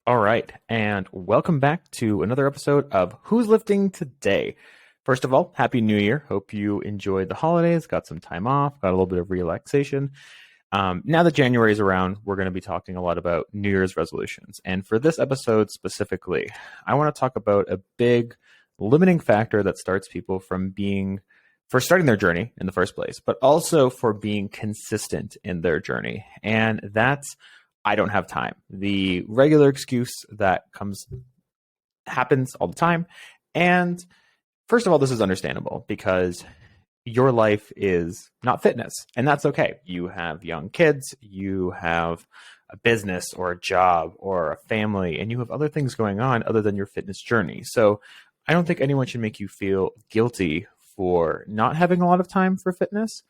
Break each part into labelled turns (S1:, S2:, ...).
S1: All right, and welcome back to another episode of Who's Lifting Today. First of all, Happy New Year. Hope you enjoyed the holidays, got some time off, got a little bit of relaxation. Now that January is around, we're going to be talking a lot about New Year's resolutions. And for this episode specifically, I want to talk about a big limiting factor that starts people for starting their journey in the first place, but also for being consistent in their journey. And that's I don't have time. The regular excuse that happens all the time. And first of all, this is understandable because your life is not fitness, and that's okay. You have young kids, you have a business or a job or a family, and you have other things going on other than your fitness journey. So I don't think anyone should make you feel guilty for not having a lot of time for fitness.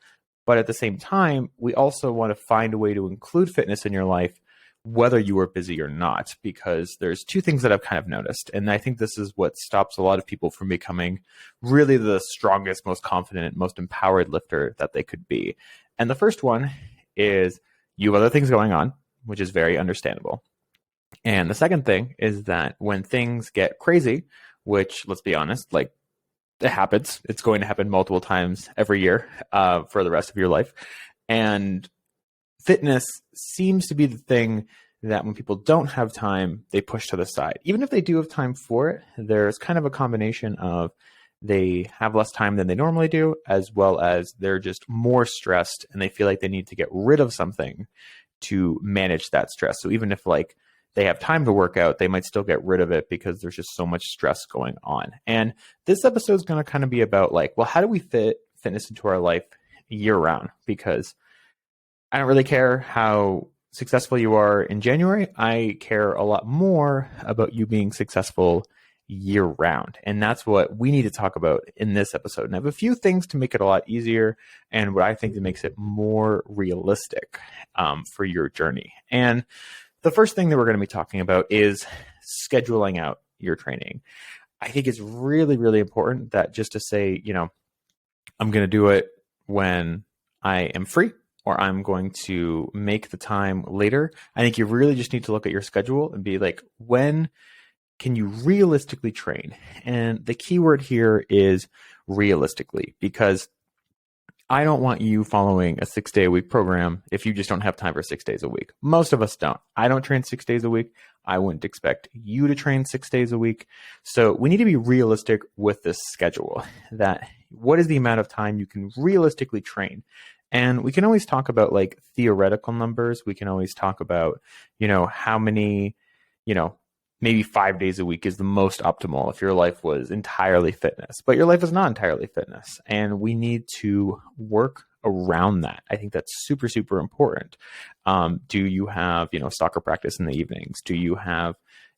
S1: But at the same time, we also want to find a way to include fitness in your life, whether you are busy or not, because there's two things that I've kind of noticed. And I think this is what stops a lot of people from becoming really the strongest, most confident, most empowered lifter that they could be. And the first one is you have other things going on, which is very understandable. And the second thing is that when things get crazy, which let's be honest, like it happens, it's going to happen multiple times every year for the rest of your life. And fitness seems to be the thing that when people don't have time, they push to the side. Even if they do have time for it, there's kind of a combination of they have less time than they normally do, as well as they're just more stressed and they feel like they need to get rid of something to manage that stress. So even if like they have time to work out, they might still get rid of it because there's just so much stress going on. And this episode is going to kind of be about like, well, how do we fit fitness into our life year round? Because I don't really care how successful you are in January. I care a lot more about you being successful year round. And that's what we need to talk about in this episode. And I have a few things to make it a lot easier and what I think that makes it more realistic for your journey. And the first thing that we're going to be talking about is scheduling out your training. I think it's really, really important that just to say, I'm going to do it when I am free, or I'm going to make the time later. I think you really just need to look at your schedule and be like, when can you realistically train? And the key word here is realistically, because I don't want you following a 6-day a week program if you just don't have time for 6 days a week. Most of us don't. I don't train 6 days a week. I wouldn't expect you to train 6 days a week. So we need to be realistic with this schedule, that what is the amount of time you can realistically train? And we can always talk about like theoretical numbers. We can always talk about, how many, maybe 5 days a week is the most optimal if your life was entirely fitness, but your life is not entirely fitness. And we need to work around that. I think that's super, super important. Do you have, soccer practice in the evenings? Do you have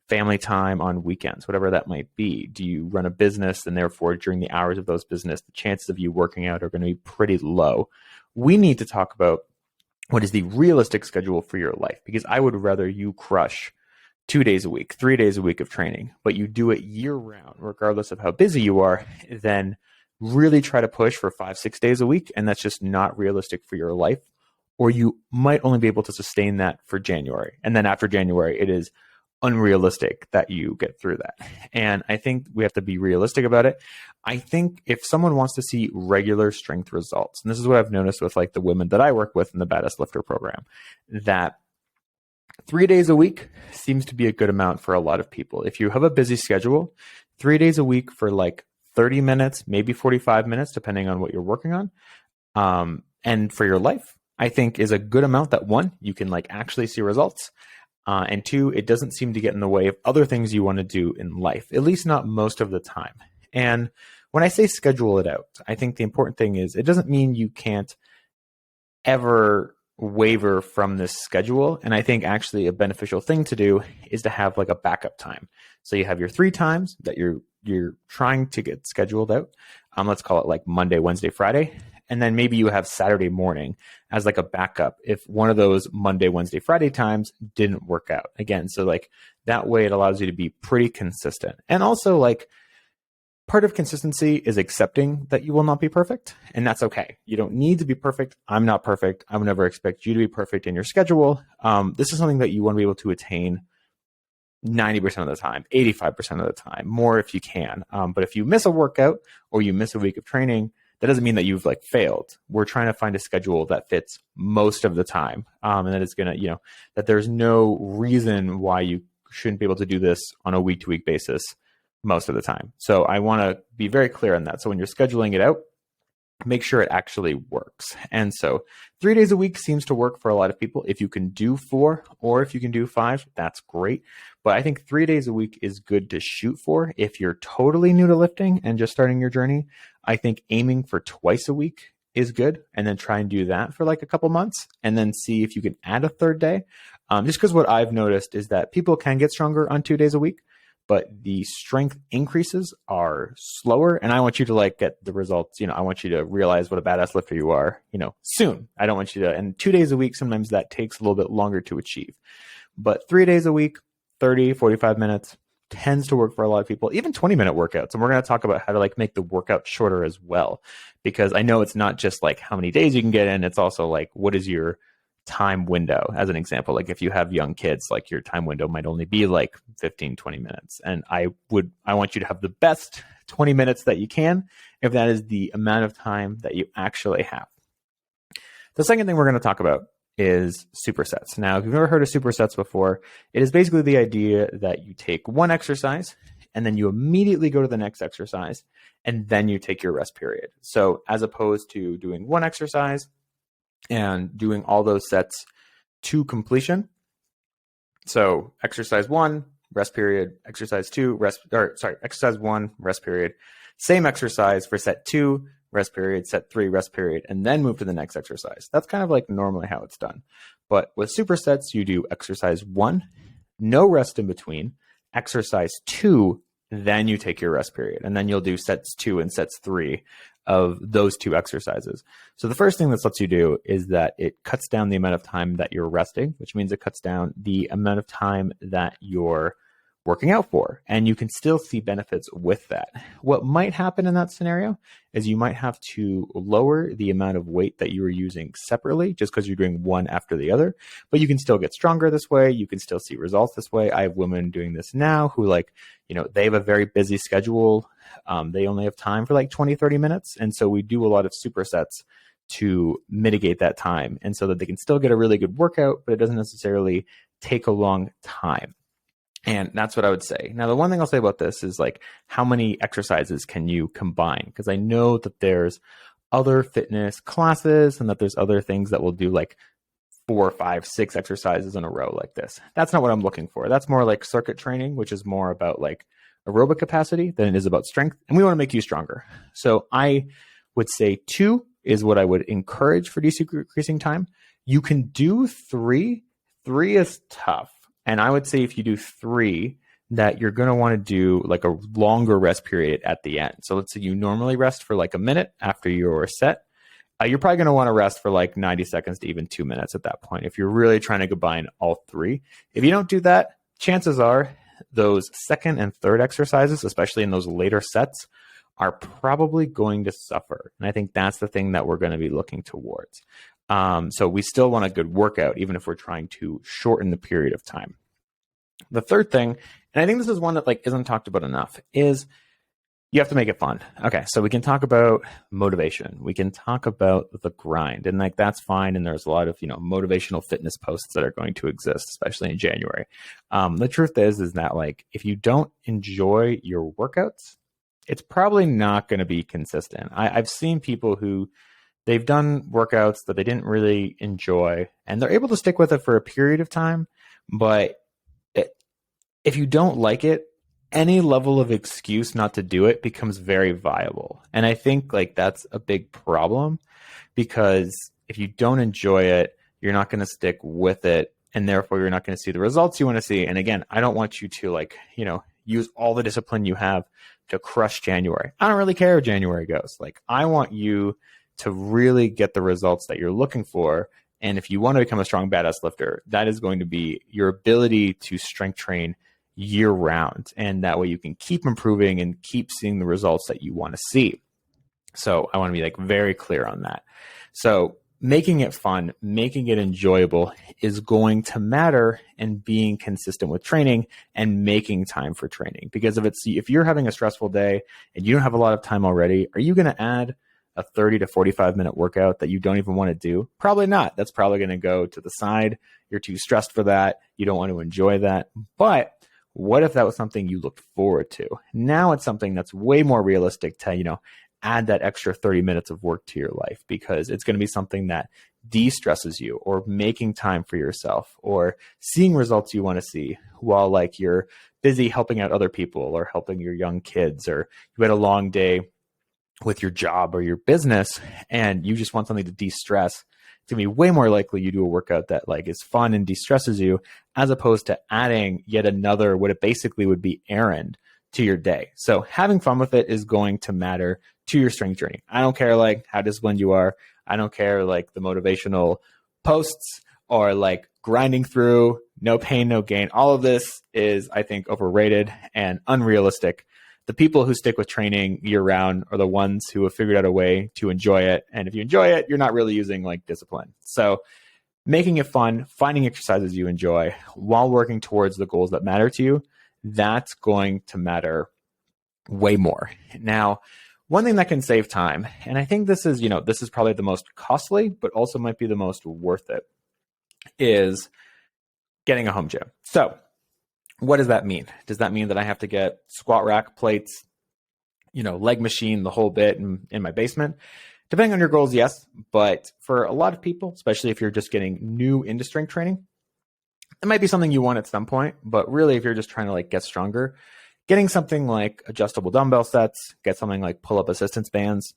S1: family time on weekends, whatever that might be? Do you run a business and therefore during the hours of those business, the chances of you working out are going to be pretty low? We need to talk about what is the realistic schedule for your life, because I would rather you crush 2 days a week, 3 days a week of training, but you do it year round, regardless of how busy you are, than really try to push for 5, 6 days a week. And that's just not realistic for your life. Or you might only be able to sustain that for January. And then after January, it is unrealistic that you get through that. And I think we have to be realistic about it. I think if someone wants to see regular strength results, and this is what I've noticed with like the women that I work with in the Baddest Lifter program, that 3 days a week seems to be a good amount for a lot of people. If you have a busy schedule, 3 days a week for like 30 minutes, maybe 45 minutes, depending on what you're working on, and for your life, I think is a good amount that one, you can like actually see results. And two, it doesn't seem to get in the way of other things you want to do in life, at least not most of the time. And when I say schedule it out, I think the important thing is it doesn't mean you can't ever waver from this schedule. And I think actually a beneficial thing to do is to have like a backup time. So you have your 3 times that you're trying to get scheduled out. Let's call it like Monday, Wednesday, Friday. And then maybe you have Saturday morning as like a backup if one of those Monday, Wednesday, Friday times didn't work out. Again, so like that way it allows you to be pretty consistent. And also like part of consistency is accepting that you will not be perfect, and that's okay. You don't need to be perfect. I'm not perfect. I would never expect you to be perfect in your schedule. This is something that you want to be able to attain 90% of the time, 85% of the time, more if you can. But if you miss a workout or you miss a week of training, that doesn't mean that you've like failed. We're trying to find a schedule that fits most of the time. And that it's going to, that there's no reason why you shouldn't be able to do this on a week to week basis most of the time. So I want to be very clear on that. So when you're scheduling it out, make sure it actually works. And so 3 days a week seems to work for a lot of people. If you can do 4 or if you can do 5, that's great. But I think 3 days a week is good to shoot for. If you're totally new to lifting and just starting your journey, I think aiming for twice a week is good. And then try and do that for like a couple months and then see if you can add a third day. Just because what I've noticed is that people can get stronger on 2 days a week, but the strength increases are slower. And I want you to like get the results. I want you to realize what a badass lifter you are, soon. I don't want you to, and 2 days a week, sometimes that takes a little bit longer to achieve. But 3 days a week, 30, 45 minutes tends to work for a lot of people, even 20-minute workouts. And we're going to talk about how to like make the workout shorter as well, because I know it's not just like how many days you can get in. It's also like, what is your time window? As an example, like if you have young kids, like your time window might only be like 15, 20 minutes. And I want you to have the best 20 minutes that you can, if that is the amount of time that you actually have. The second thing we're going to talk about is supersets. Now, if you've never heard of supersets before, it is basically the idea that you take one exercise and then you immediately go to the next exercise and then you take your rest period. So as opposed to doing one exercise and doing all those sets to completion. So exercise 1, rest period, exercise 2, exercise 1, rest period, same exercise for set 2, rest period, set 3, rest period, and then move to the next exercise. That's kind of like normally how it's done. But with supersets, you do exercise 1, no rest in between, exercise 2, then you take your rest period. And then you'll do sets 2 and sets 3 of those 2 exercises. So the first thing this lets you do is that it cuts down the amount of time that you're resting, which means it cuts down the amount of time that you're working out for, and you can still see benefits with that. What might happen in that scenario is you might have to lower the amount of weight that you are using separately just because you're doing one after the other, but you can still get stronger this way. You can still see results this way. I have women doing this now who they have a very busy schedule. They only have time for like 20, 30 minutes. And so we do a lot of supersets to mitigate that time and so that they can still get a really good workout, but it doesn't necessarily take a long time. And that's what I would say. Now, the one thing I'll say about this is like, how many exercises can you combine? Because I know that there's other fitness classes and that there's other things that will do like 4, 5, 6 exercises in a row like this. That's not what I'm looking for. That's more like circuit training, which is more about like aerobic capacity than it is about strength. And we want to make you stronger. So I would say 2 is what I would encourage for decreasing time. You can do 3. 3 is tough. And I would say if you do 3, that you're going to want to do like a longer rest period at the end. So let's say you normally rest for like a minute after your set. You're probably going to want to rest for like 90 seconds to even 2 minutes at that point, if you're really trying to combine all 3. If you don't do that, chances are those second and third exercises, especially in those later sets, are probably going to suffer. And I think that's the thing that we're going to be looking towards. So we still want a good workout, even if we're trying to shorten the period of time. The third thing, and I think this is one that like isn't talked about enough, is you have to make it fun. Okay, so we can talk about motivation. We can talk about the grind, and like that's fine. And there's a lot of motivational fitness posts that are going to exist, especially in January. The truth is that like if you don't enjoy your workouts, it's probably not going to be consistent. I've seen people who they've done workouts that they didn't really enjoy, and they're able to stick with it for a period of time. But if you don't like it, any level of excuse not to do it becomes very viable. And I think like that's a big problem, because if you don't enjoy it, you're not going to stick with it, and therefore you're not going to see the results you want to see. And again, I don't want you to like, use all the discipline you have to crush January. I don't really care how January goes. Like I want you to really get the results that you're looking for. And if you want to become a strong, badass lifter, that is going to be your ability to strength train year round. And that way you can keep improving and keep seeing the results that you want to see. So I want to be like very clear on that. So making it fun, making it enjoyable is going to matter, and being consistent with training and making time for training. Because if you're having a stressful day and you don't have a lot of time already, are you going to add a 30 to 45-minute workout that you don't even want to do? Probably not. That's probably going to go to the side. You're too stressed for that. You don't want to enjoy that. But what if that was something you looked forward to? Now it's something that's way more realistic to, add that extra 30 minutes of work to your life, because it's going to be something that de-stresses you, or making time for yourself, or seeing results you want to see while like you're busy helping out other people or helping your young kids, or you had a long day with your job or your business and you just want something to de-stress. It's going to be way more likely you do a workout that like is fun and de-stresses you, as opposed to adding yet another, what it basically would be, errand to your day. So having fun with it is going to matter to your strength journey. I don't care like how disciplined you are. I don't care like the motivational posts or like grinding through, no pain, no gain. All of this is, I think, overrated and unrealistic. The people who stick with training year round are the ones who have figured out a way to enjoy it. And if you enjoy it, you're not really using like discipline. So making it fun, finding exercises you enjoy while working towards the goals that matter to you, that's going to matter way more. Now, one thing that can save time, and I think this is, this is probably the most costly, but also might be the most worth it, is getting a home gym. So what does that mean? Does that mean that I have to get squat rack, plates, leg machine, the whole bit in my basement? Depending on your goals, yes. But for a lot of people, especially if you're just getting new into strength training, it might be something you want at some point. But really, if you're just trying to like get stronger, getting something like adjustable dumbbell sets, get something like pull-up assistance bands,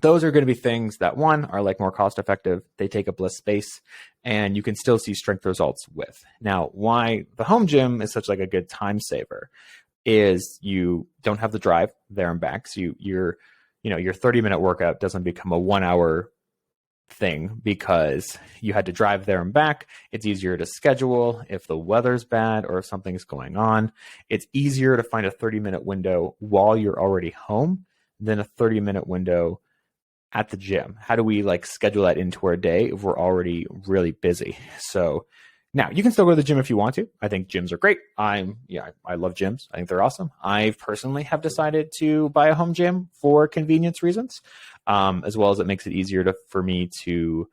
S1: those are going to be things that, one, are like more cost effective. They take up less space and you can still see strength results with. Now, why the home gym is such like a good time saver is you don't have the drive there and back. So your 30-minute workout doesn't become a 1-hour thing because you had to drive there and back. It's easier to schedule if the weather's bad or if something's going on. It's easier to find a 30-minute window while you're already home than a 30-minute window at the gym. How do we like schedule that into our day if we're already really busy? So now you can still go to the gym if you want to. I think gyms are great. I love gyms. I think they're awesome. I personally have decided to buy a home gym for convenience reasons, as well as it makes it easier for me to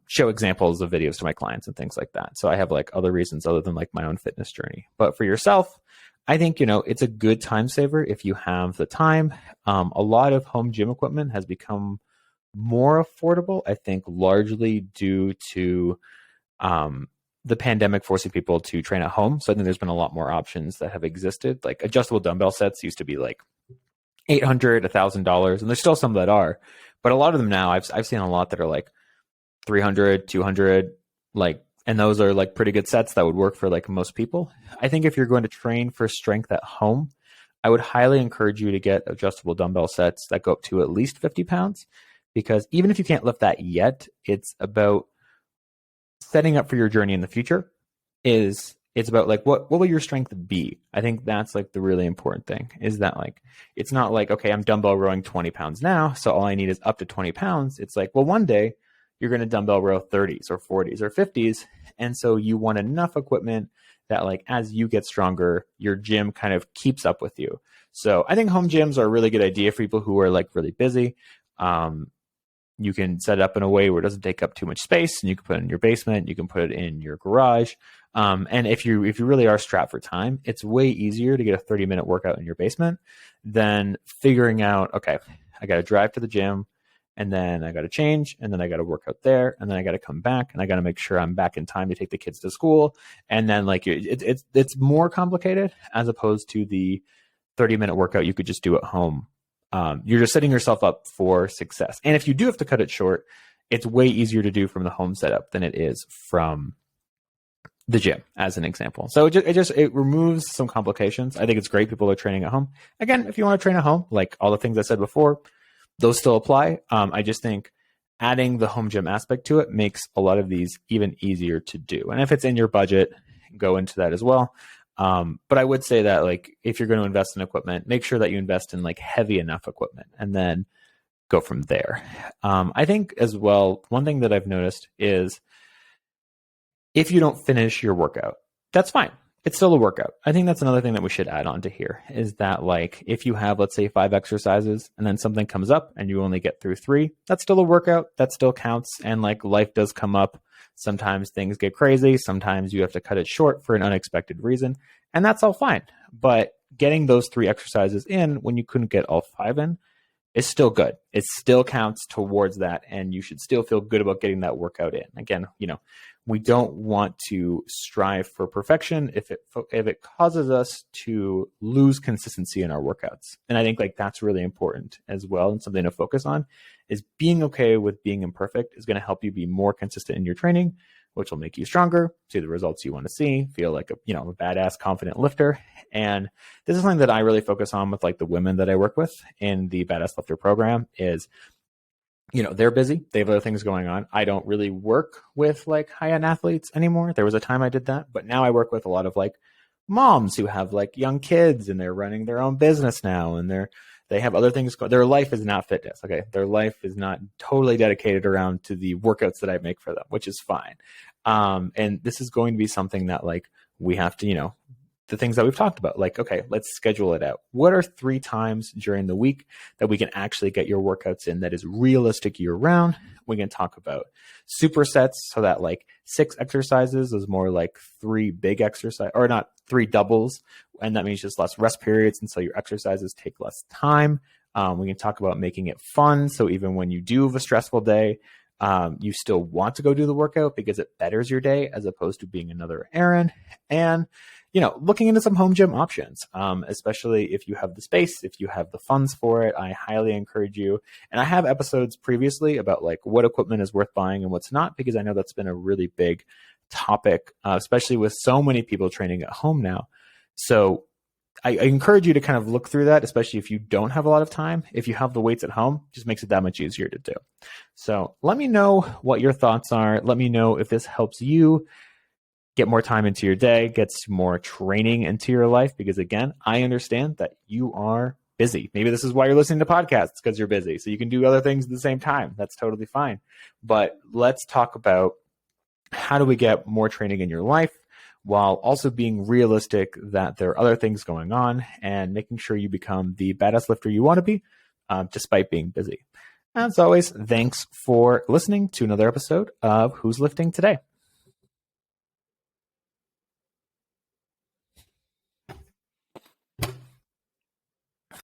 S1: show examples of videos to my clients and things like that. So I have like other reasons other than like my own fitness journey. But for yourself, I think, it's a good time saver if you have the time. A lot of home gym equipment has become more affordable, I think, largely due to the pandemic forcing people to train at home. So I think there's been a lot more options that have existed. Like adjustable dumbbell sets used to be like $800, $1,000, and there's still some that are. But a lot of them now, I've seen a lot that are like $300, $200, and those are like pretty good sets that would work for like most people. I think if you're going to train for strength at home, I would highly encourage you to get adjustable dumbbell sets that go up to at least 50 pounds, because even if you can't lift that yet, it's about setting up for your journey in the future. It's about like, what will your strength be? I think that's like the really important thing, is that like, it's not like, okay, I'm dumbbell rowing 20 pounds now, so all I need is up to 20 pounds. It's like, well, one day you're going to dumbbell row 30s or 40s or 50s. And so you want enough equipment that like, as you get stronger, your gym kind of keeps up with you. So I think home gyms are a really good idea for people who are like really busy. You can set it up in a way where it doesn't take up too much space, and you can put it in your basement. You can put it in your garage. And if you really are strapped for time, it's way easier to get a 30-minute workout in your basement than figuring out, okay, I got to drive to the gym, and then I got to change, and then I got to work out there, and then I got to come back, and I got to make sure I'm back in time to take the kids to school. And then like it's more complicated as opposed to the 30-minute workout you could just do at home. You're just setting yourself up for success. And if you do have to cut it short, it's way easier to do from the home setup than it is from the gym, as an example. So it removes some complications. I think it's great people are training at home. Again, if you want to train at home, like all the things I said before, those still apply. I just think adding the home gym aspect to it makes a lot of these even easier to do. And if it's in your budget, go into that as well. But I would say that like, if you're going to invest in equipment, make sure that you invest in like heavy enough equipment. And then go from there. I think as well, one thing that I've noticed is if you don't finish your workout, that's fine. It's still a workout. I think that's another thing that we should add on to here is that, like, if you have, let's say, 5 exercises and then something comes up and you only get through 3, that's still a workout. That still counts. And like life does come up. Sometimes things get crazy. Sometimes you have to cut it short for an unexpected reason. And that's all fine. But getting those 3 exercises in when you couldn't get all 5 in is still good. It still counts towards that. And you should still feel good about getting that workout in. Again, we don't want to strive for perfection if it causes us to lose consistency in our workouts. And I think like that's really important as well, and something to focus on is being okay with being imperfect is going to help you be more consistent in your training, which will make you stronger, see the results you want to see, feel like a badass, confident lifter. And this is something that I really focus on with like the women that I work with in the Badass Lifter program is, they're busy. They have other things going on. I don't really work with like high-end athletes anymore. There was a time I did that, but now I work with a lot of like moms who have like young kids and they're running their own business now and they have other things. Their life is not fitness. Okay. Their life is not totally dedicated around to the workouts that I make for them, which is fine. And this is going to be something that like we have to, the things that we've talked about, like, okay, let's schedule it out. What are 3 times during the week that we can actually get your workouts in that is realistic year round? We can talk about supersets, so that like 6 exercises is more like 3 big exercise, or not 3 doubles. And that means just less rest periods. And so your exercises take less time. We can talk about making it fun. So even when you do have a stressful day, you still want to go do the workout because it betters your day as opposed to being another errand. And looking into some home gym options, especially if you have the space, if you have the funds for it, I highly encourage you. And I have episodes previously about like what equipment is worth buying and what's not, because I know that's been a really big topic, especially with so many people training at home now. So I encourage you to kind of look through that, especially if you don't have a lot of time. If you have the weights at home, it just makes it that much easier to do. So let me know what your thoughts are. Let me know if this helps you get more time into your day, get some more training into your life, because again, I understand that you are busy. Maybe this is why you're listening to podcasts, because you're busy. So you can do other things at the same time. That's totally fine. But let's talk about how do we get more training in your life while also being realistic that there are other things going on and making sure you become the badass lifter you want to be, despite being busy. As always, thanks for listening to another episode of Who's Lifting Today.